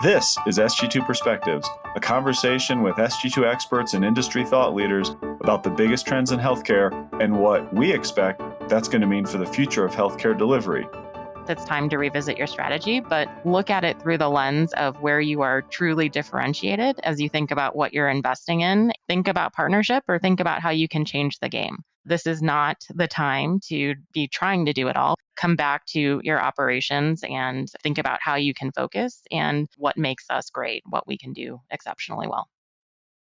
This is Sg2 Perspectives, a conversation with Sg2 experts and industry thought leaders about the biggest trends in healthcare and what we expect that's going to mean for the future of healthcare delivery. It's time to revisit your strategy, but look at it through the lens of where you are truly differentiated as you think about what you're investing in. Think about partnership or think about how you can change the game. This is not the time to be trying to do it all. Come back to your operations and think about how you can focus and what makes us great, what we can do exceptionally well.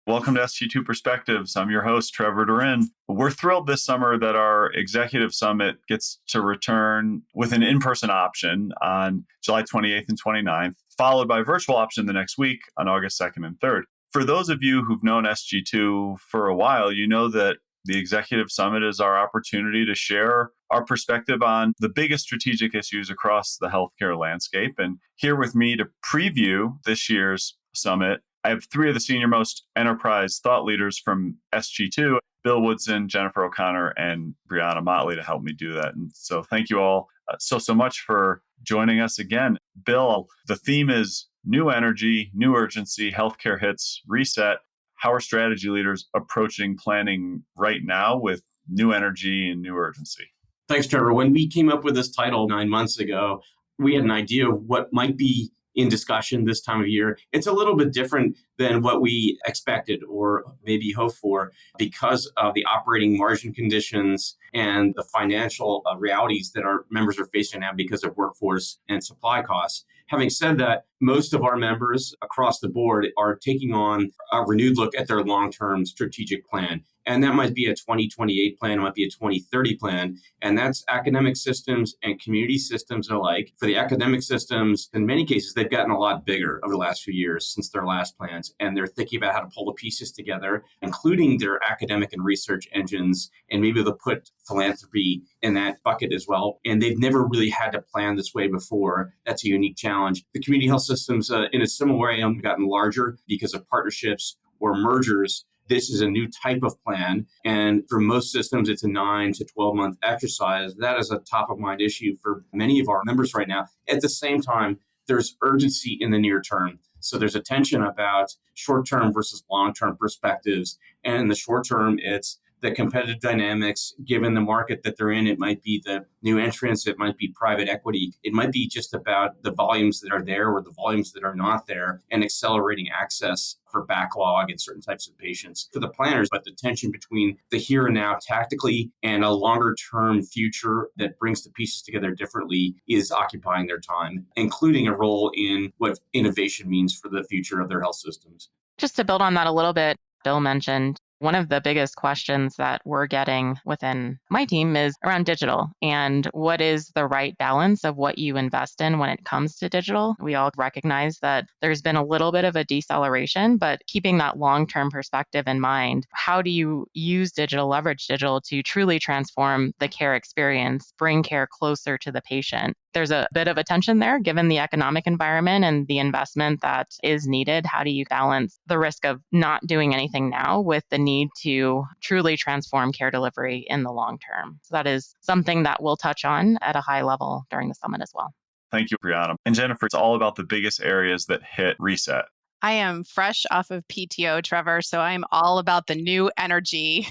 Welcome to Sg2 Perspectives. I'm your host, Trevor Durin. We're thrilled this summer that our executive summit gets to return with an in-person option on July 28th and 29th, followed by a virtual option the next week on August 2nd and 3rd. For those of you who've known Sg2 for a while, you know that the Executive Summit is our opportunity to share our perspective on the biggest strategic issues across the healthcare landscape. And here with me to preview this year's summit, I have three of the senior most enterprise thought leaders from Sg2, Bill Woodson, Jennifer O'Connor, and Brianna Motley to help me do that. And so thank you all so much for joining us again. Bill, the theme is new energy, new urgency, healthcare hits, reset. How are strategy leaders approaching planning right now with new energy and new urgency? Thanks, Trevor. When we came up with this title 9 months ago, we had an idea of what might be in discussion this time of year. It's a little bit different than what we expected or maybe hoped for because of the operating margin conditions and the financial realities that our members are facing now because of workforce and supply costs. Having said that, most of our members across the board are taking on a renewed look at their long-term strategic plan. And that might be a 2028 plan, it might be a 2030 plan. And that's academic systems and community systems alike. For the academic systems, in many cases, they've gotten a lot bigger over the last few years since their last plans. And they're thinking about how to pull the pieces together, including their academic and research engines. And maybe they'll put philanthropy in that bucket as well. And they've never really had to plan this way before. That's a unique challenge. The community health systems, in a similar way, have gotten larger because of partnerships or mergers. This is a new type of plan. And for most systems, it's a 9 to 12 month exercise. That is a top of mind issue for many of our members right now. At the same time, there's urgency in the near term. So there's a tension about short-term versus long-term perspectives. And in the short term, it's the competitive dynamics, given the market that they're in. It might be the new entrants, it might be private equity, it might be just about the volumes that are there or the volumes that are not there, and accelerating access for backlog and certain types of patients for the planners. But the tension between the here and now tactically and a longer term future that brings the pieces together differently is occupying their time, including a role in what innovation means for the future of their health systems. Just to build on that a little bit, Bill mentioned one of the biggest questions that we're getting within my team is around digital and what is the right balance of what you invest in when it comes to digital. We all recognize that there's been a little bit of a deceleration, but keeping that long-term perspective in mind, how do you use digital, leverage digital to truly transform the care experience, bring care closer to the patient? There's a bit of a tension there given the economic environment and the investment that is needed. How do you balance the risk of not doing anything now with the need to truly transform care delivery in the long term? So that is something that we'll touch on at a high level during the summit as well. Thank you, Brianna. And Jennifer, it's all about the biggest areas that hit reset. I am fresh off of PTO, Trevor, so I'm all about the new energy.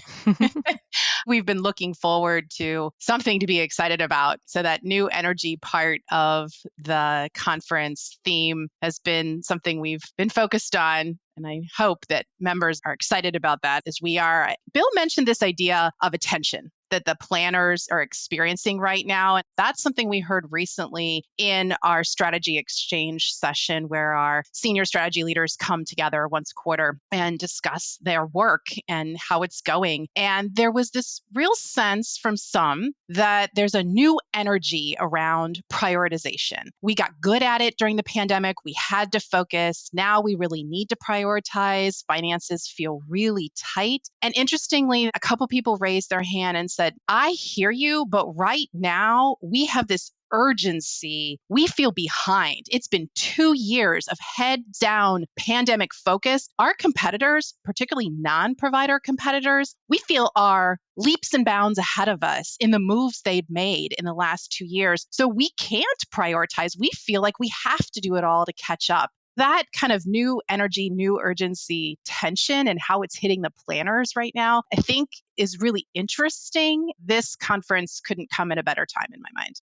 We've been looking forward to something to be excited about. So that new energy part of the conference theme has been something we've been focused on. And I hope that members are excited about that as we are. Bill mentioned this idea of attention that the planners are experiencing right now. And that's something we heard recently in our strategy exchange session where our senior strategy leaders come together once a quarter and discuss their work and how it's going. And there was this real sense from some that there's a new energy around prioritization. We got good at it during the pandemic. We had to focus. Now we really need to prioritize. Finances feel really tight. And interestingly, a couple people raised their hand and said, I hear you, but right now we have this urgency. We feel behind. It's been 2 years of head down pandemic focus. Our competitors, particularly non-provider competitors, we feel are leaps and bounds ahead of us in the moves they've made in the last 2 years. So we can't prioritize. We feel like we have to do it all to catch up. that kind of new energy, new urgency tension and how it's hitting the planners right now, I think is really interesting. This conference couldn't come at a better time in my mind.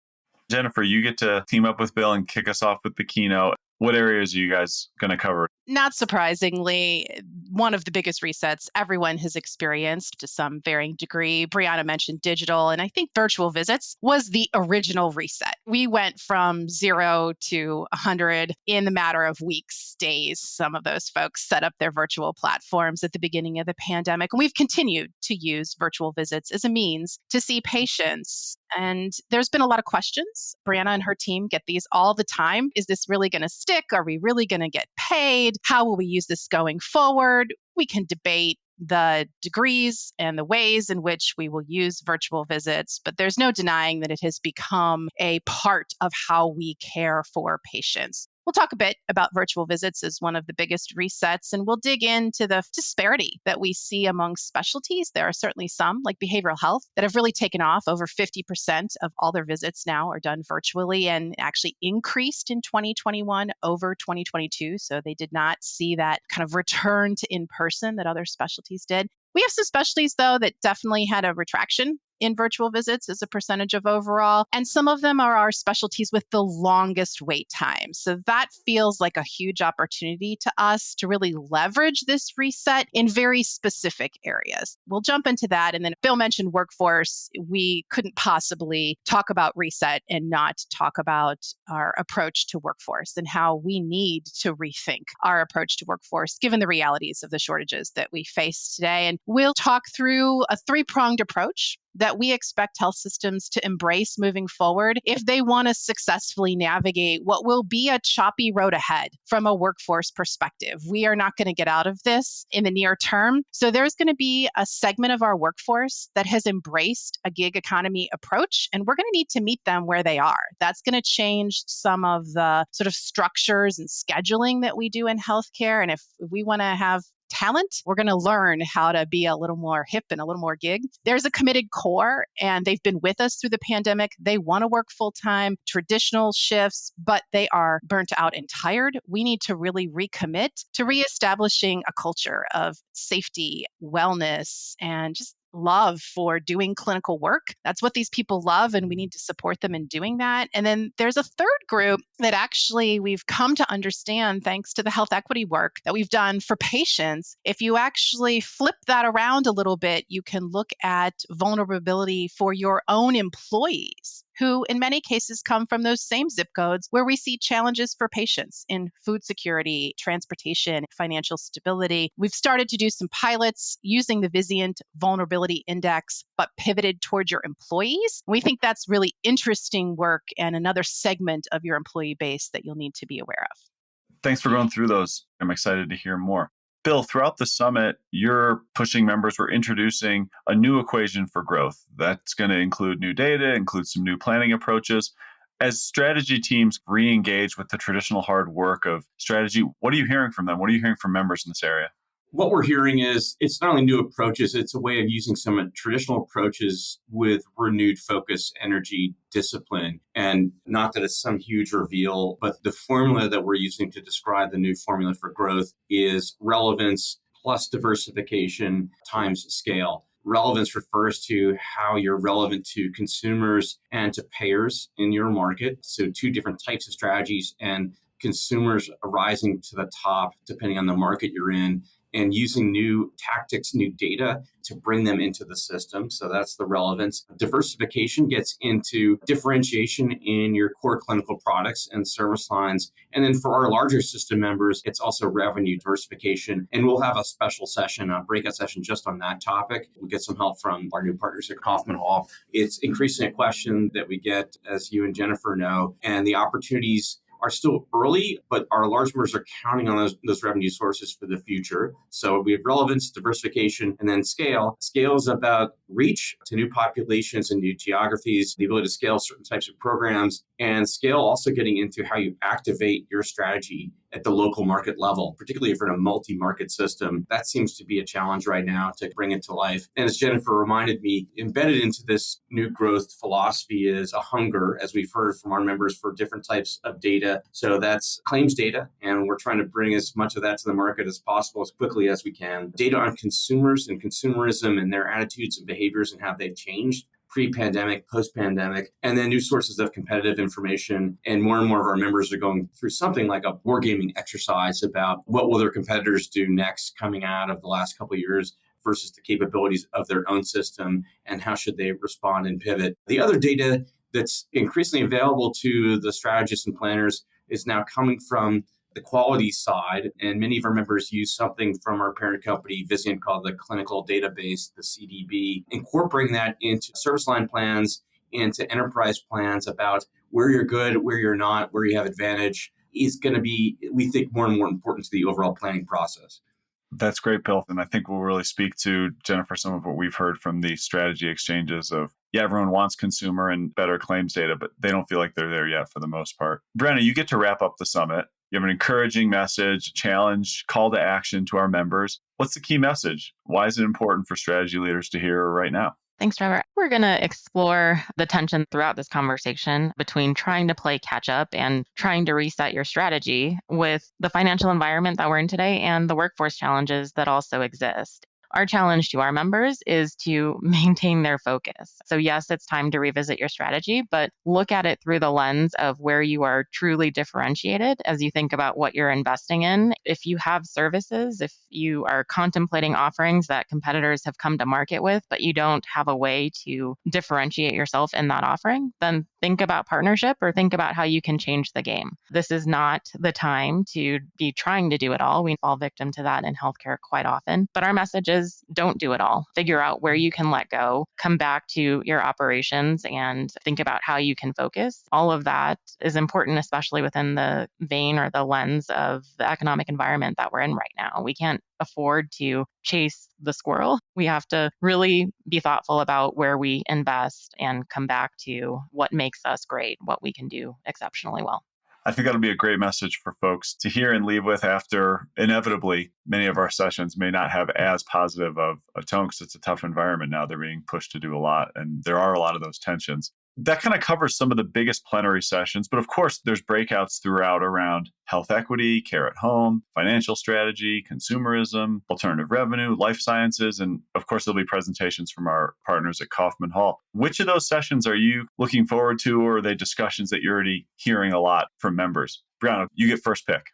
Jennifer, you get to team up with Bill and kick us off with the keynote. What areas are you guys going to cover? Not surprisingly, one of the biggest resets everyone has experienced to some varying degree. Brianna mentioned digital, and I think virtual visits was the original reset. We went from 0 to 100 in the matter of weeks, days. Some of those folks set up their virtual platforms at the beginning of the pandemic, and we've continued to use virtual visits as a means to see patients. And there's been a lot of questions. Brianna and her team get these all the time. Is this really going to stick? Are we really going to get paid? How will we use this going forward? We can debate the degrees and the ways in which we will use virtual visits, but there's no denying that it has become a part of how we care for patients. We'll talk a bit about virtual visits as one of the biggest resets, and we'll dig into the disparity that we see among specialties. There are certainly some, like behavioral health, that have really taken off. Over 50% of all their visits now are done virtually and actually increased in 2021 over 2022. So they did not see that kind of return to in-person that other specialties did. We have some specialties, though, that definitely had a retraction in virtual visits as a percentage of overall. And some of them are our specialties with the longest wait time. So that feels like a huge opportunity to us to really leverage this reset in very specific areas. We'll jump into that. And then Bill mentioned workforce. We couldn't possibly talk about reset and not talk about our approach to workforce and how we need to rethink our approach to workforce, given the realities of the shortages that we face today. And we'll talk through a three-pronged approach that we expect health systems to embrace moving forward if they want to successfully navigate what will be a choppy road ahead from a workforce perspective. We are not going to get out of this in the near term. So there's going to be a segment of our workforce that has embraced a gig economy approach, and we're going to need to meet them where they are. That's going to change some of the sort of structures and scheduling that we do in healthcare. And if we want to have talent, we're going to learn how to be a little more hip and a little more gig. There's a committed core, and they've been with us through the pandemic. They want to work full-time, traditional shifts, but they are burnt out and tired. We need to really recommit to reestablishing a culture of safety, wellness, and just love for doing clinical work. That's what these people love, and we need to support them in doing that. And then there's a third group that actually we've come to understand thanks to the health equity work that we've done for patients. If you actually flip that around a little bit, you can look at vulnerability for your own employees, who in many cases come from those same zip codes where we see challenges for patients in food security, transportation, financial stability. We've started to do some pilots using the Vizient Vulnerability Index, but pivoted towards your employees. We think that's really interesting work and another segment of your employee base that you'll need to be aware of. Thanks for going through those. I'm excited to hear more. Bill, throughout the summit, you're pushing members. We're introducing a new equation for growth. That's going to include new data, include some new planning approaches. As strategy teams re-engage with the traditional hard work of strategy, what are you hearing from them? What are you hearing from members in this area? What we're hearing is it's not only new approaches, it's a way of using some traditional approaches with renewed focus, energy, discipline. And not that it's some huge reveal, but the formula that we're using to describe the new formula for growth is relevance plus diversification times scale. Relevance refers to how you're relevant to consumers and to payers in your market. So two different types of strategies, and consumers arising to the top depending on the market you're in, and using new tactics, new data to bring them into the system. So that's the relevance. Diversification gets into differentiation in your core clinical products and service lines. And then for our larger system members, it's also revenue diversification. And we'll have a special session, a breakout session just on that topic. We'll get some help from our new partners at Kaufman Hall. It's increasingly a question that we get, as you and Jennifer know, and the opportunities are still early, but our large members are counting on those revenue sources for the future. So we have relevance, diversification, and then scale. Scale is about reach to new populations and new geographies, the ability to scale certain types of programs, And scale also getting into how you activate your strategy at the local market level, particularly if you're in a multi-market system. That seems to be a challenge right now to bring it to life. And as Jennifer reminded me, embedded into this new growth philosophy is a hunger, as we've heard from our members, for different types of data. So that's claims data, and we're trying to bring as much of that to the market as possible, as quickly as we can. Data on consumers and consumerism and their attitudes and behaviors and how they've changed pre-pandemic, post-pandemic, and then new sources of competitive information. And more of our members are going through something like a wargaming exercise about what will their competitors do next coming out of the last couple of years versus the capabilities of their own system, and how should they respond and pivot. The other data that's increasingly available to the strategists and planners is now coming from the quality side, and many of our members use something from our parent company, Vizient, called the Clinical Database, the CDB, incorporating that into service line plans, into enterprise plans about where you're good, where you're not, where you have advantage, is going to be, we think, more and more important to the overall planning process. That's great, Bill. And I think we'll really speak to, Jennifer, some of what we've heard from the strategy exchanges of, everyone wants consumer and better claims data, but they don't feel like they're there yet for the most part. Brianna, you get to wrap up the summit. You have an encouraging message, challenge, call to action to our members. What's the key message? Why is it important for strategy leaders to hear right now? Thanks, Trevor. We're going to explore the tension throughout this conversation between trying to play catch up and trying to reset your strategy with the financial environment that we're in today and the workforce challenges that also exist. Our challenge to our members is to maintain their focus. So yes, it's time to revisit your strategy, but look at it through the lens of where you are truly differentiated as you think about what you're investing in. If you have services, if you are contemplating offerings that competitors have come to market with, but you don't have a way to differentiate yourself in that offering, then think about partnership or think about how you can change the game. This is not the time to be trying to do it all. We fall victim to that in healthcare quite often, but our message is don't do it all. Figure out where you can let go, come back to your operations and think about how you can focus. All of that is important, especially within the vein or the lens of the economic environment that we're in right now. We can't afford to chase the squirrel. We have to really be thoughtful about where we invest and come back to what makes us great, what we can do exceptionally well. I think that'll be a great message for folks to hear and leave with after, inevitably, many of our sessions may not have as positive of a tone because it's a tough environment now. They're being pushed to do a lot, and there are a lot of those tensions. That kind of covers some of the biggest plenary sessions, but of course, there's breakouts throughout around health equity, care at home, financial strategy, consumerism, alternative revenue, life sciences, and of course, there'll be presentations from our partners at Kaufman Hall. Which of those sessions are you looking forward to, or are they discussions that you're already hearing a lot from members? Brianna, you get first pick.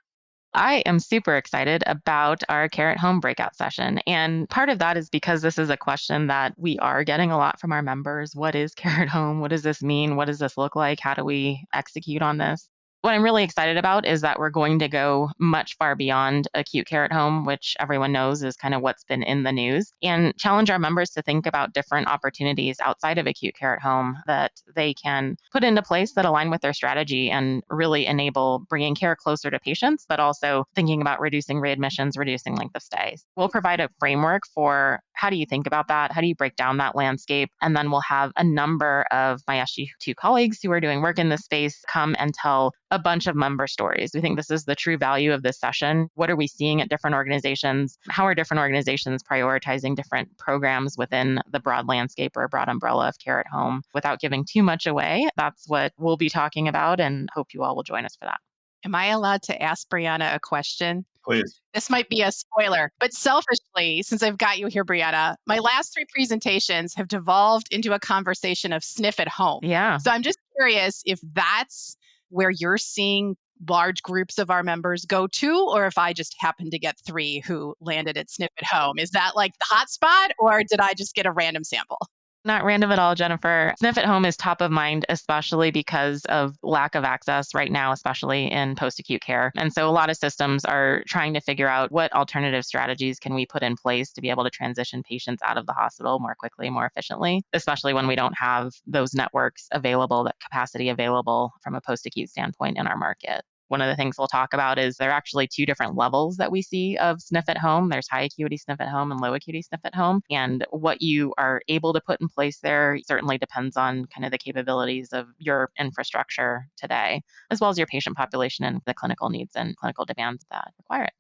I am super excited about our Care at Home breakout session. And part of that is because this is a question that we are getting a lot from our members. What is Care at Home? What does this mean? What does this look like? How do we execute on this? What I'm really excited about is that we're going to go much far beyond acute care at home, which everyone knows is kind of what's been in the news, and challenge our members to think about different opportunities outside of acute care at home that they can put into place that align with their strategy and really enable bringing care closer to patients, but also thinking about reducing readmissions, reducing length of stays. We'll provide a framework for how do you think about that? How do you break down that landscape? And then we'll have a number of my Sg2 colleagues who are doing work in this space come and tell a bunch of member stories. We think this is the true value of this session. What are we seeing at different organizations? How are different organizations prioritizing different programs within the broad landscape or broad umbrella of care at home without giving too much away? That's what we'll be talking about, and hope you all will join us for that. Am I allowed to ask Brianna a question? Please. This might be a spoiler, but selfishly, since I've got you here, Brianna, my last 3 presentations have devolved into a conversation of sniff at home. Yeah. So I'm just curious if that's where you're seeing large groups of our members go to, or if I just happened to get 3 who landed at sniff at home. Is that like the hot spot, or did I just get a random sample? Not random at all, Jennifer. Sniff at home is top of mind, especially because of lack of access right now, especially in post-acute care. And so a lot of systems are trying to figure out what alternative strategies can we put in place to be able to transition patients out of the hospital more quickly, more efficiently, especially when we don't have those networks available, that capacity available from a post-acute standpoint in our market. One of the things we'll talk about is there are actually two different levels that we see of SNF at home. There's high acuity SNF at home and low acuity SNF at home. And what you are able to put in place there certainly depends on kind of the capabilities of your infrastructure today, as well as your patient population and the clinical needs and clinical demands that require it.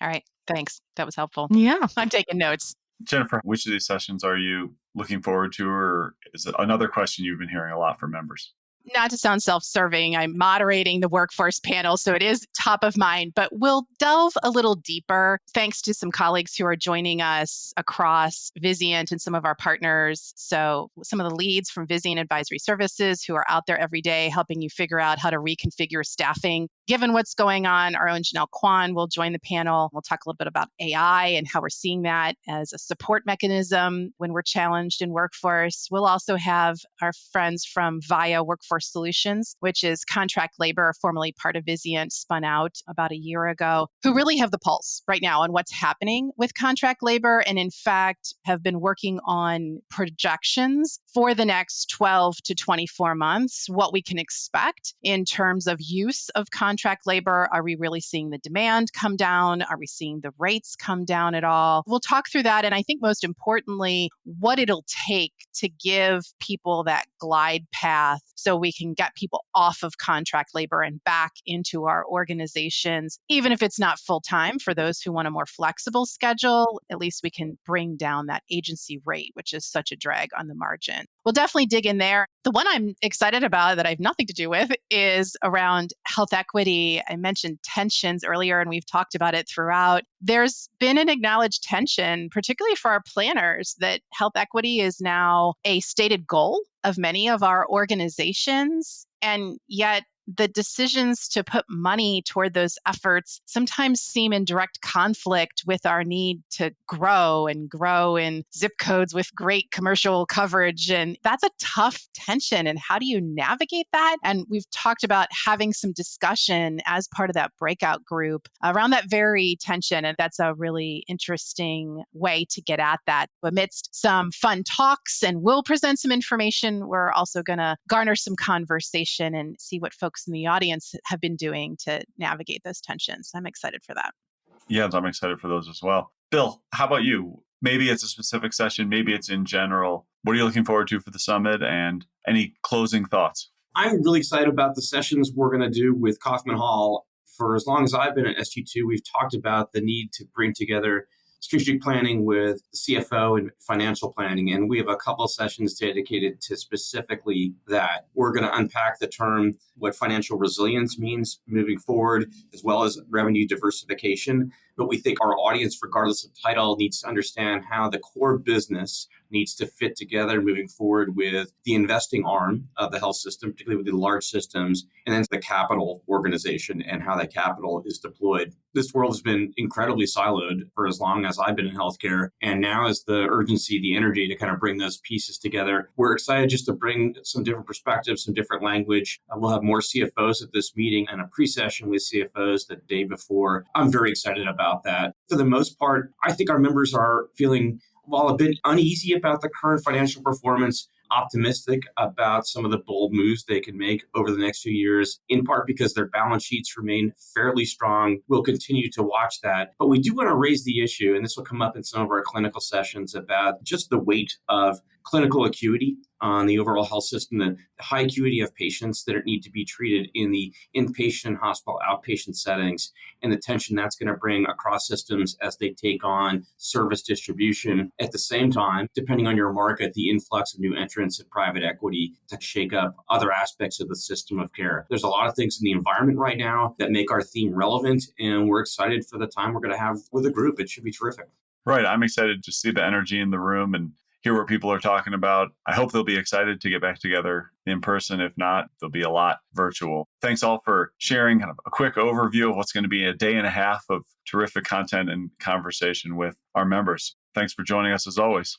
All right. Thanks. That was helpful. Yeah. I'm taking notes. Jennifer, which of these sessions are you looking forward to, or is it another question you've been hearing a lot from members? Not to sound self-serving, I'm moderating the workforce panel, so it is top of mind, but we'll delve a little deeper thanks to some colleagues who are joining us across Vizient and some of our partners. So some of the leads from Vizient Advisory Services who are out there every day helping you figure out how to reconfigure staffing. Given what's going on, our own Janelle Kwan will join the panel. We'll talk a little bit about AI and how we're seeing that as a support mechanism when we're challenged in workforce. We'll also have our friends from VIA Workforce Solutions, which is contract labor, formerly part of Vizient, spun out about a year ago, who really have the pulse right now on what's happening with contract labor, and in fact have been working on projections for the next 12 to 24 months, what we can expect in terms of use of contract labor. Are we really seeing the demand come down? Are we seeing the rates come down at all? We'll talk through that. And I think most importantly, what it'll take to give people that glide path so we can get people off of contract labor and back into our organizations. Even if it's not full time, for those who want a more flexible schedule, at least we can bring down that agency rate, which is such a drag on the margin. We'll definitely dig in there. The one I'm excited about that I have nothing to do with is around health equity. I mentioned tensions earlier, and we've talked about it throughout. There's been an acknowledged tension, particularly for our planners, that health equity is now a stated goal of many of our organizations. And yet the decisions to put money toward those efforts sometimes seem in direct conflict with our need to grow in zip codes with great commercial coverage. And that's a tough tension. And how do you navigate that? And we've talked about having some discussion as part of that breakout group around that very tension. And that's a really interesting way to get at that. Amidst some fun talks, and we'll present some information, we're also going to garner some conversation and see what folks in the audience have been doing to navigate those tensions. I'm excited for that. Yeah, I'm excited for those as well. Bill, how about you? Maybe it's a specific session, maybe it's in general. What are you looking forward to for the summit, and any closing thoughts? I'm really excited about the sessions we're going to do with Kaufman Hall. For as long as I've been at SG2, we've talked about the need to bring together strategic planning with CFO and financial planning. And we have a couple of sessions dedicated to specifically that. We're going to unpack the term, what financial resilience means moving forward, as well as revenue diversification. But we think our audience, regardless of title, needs to understand how the core business needs to fit together moving forward with the investing arm of the health system, particularly with the large systems, and then the capital organization and how that capital is deployed. This world has been incredibly siloed for as long as I've been in healthcare. And now is the urgency, the energy to kind of bring those pieces together. We're excited just to bring some different perspectives, some different language. We'll have more CFOs at this meeting and a pre-session with CFOs the day before. I'm very excited about that. For the most part, I think our members are feeling, while a bit uneasy about the current financial performance, optimistic about some of the bold moves they can make over the next few years, in part because their balance sheets remain fairly strong. We'll continue to watch that. But we do want to raise the issue, and this will come up in some of our clinical sessions, about just the weight of clinical acuity on the overall health system, the high acuity of patients that need to be treated in the inpatient, hospital, outpatient settings, and the tension that's going to bring across systems as they take on service distribution. At the same time, depending on your market, the influx of new entrants and private equity to shake up other aspects of the system of care. There's a lot of things in the environment right now that make our theme relevant, and we're excited for the time we're going to have with the group. It should be terrific. Right. I'm excited to see the energy in the room and hear what people are talking about. I hope they'll be excited to get back together in person. If not, there'll be a lot virtual. Thanks all for sharing kind of a quick overview of what's going to be a day and a half of terrific content and conversation with our members. Thanks for joining us as always.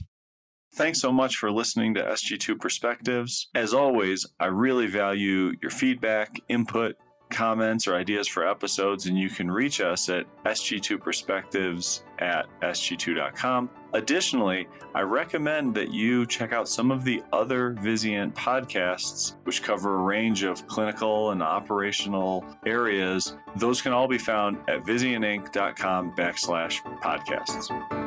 Thanks so much for listening to SG2 Perspectives. As always, I really value your feedback, input, comments or ideas for episodes, and you can reach us at sg2perspectives@sg2.com. Additionally, I recommend that you check out some of the other Vizient podcasts, which cover a range of clinical and operational areas. Those can all be found at vizientinc.com/podcasts.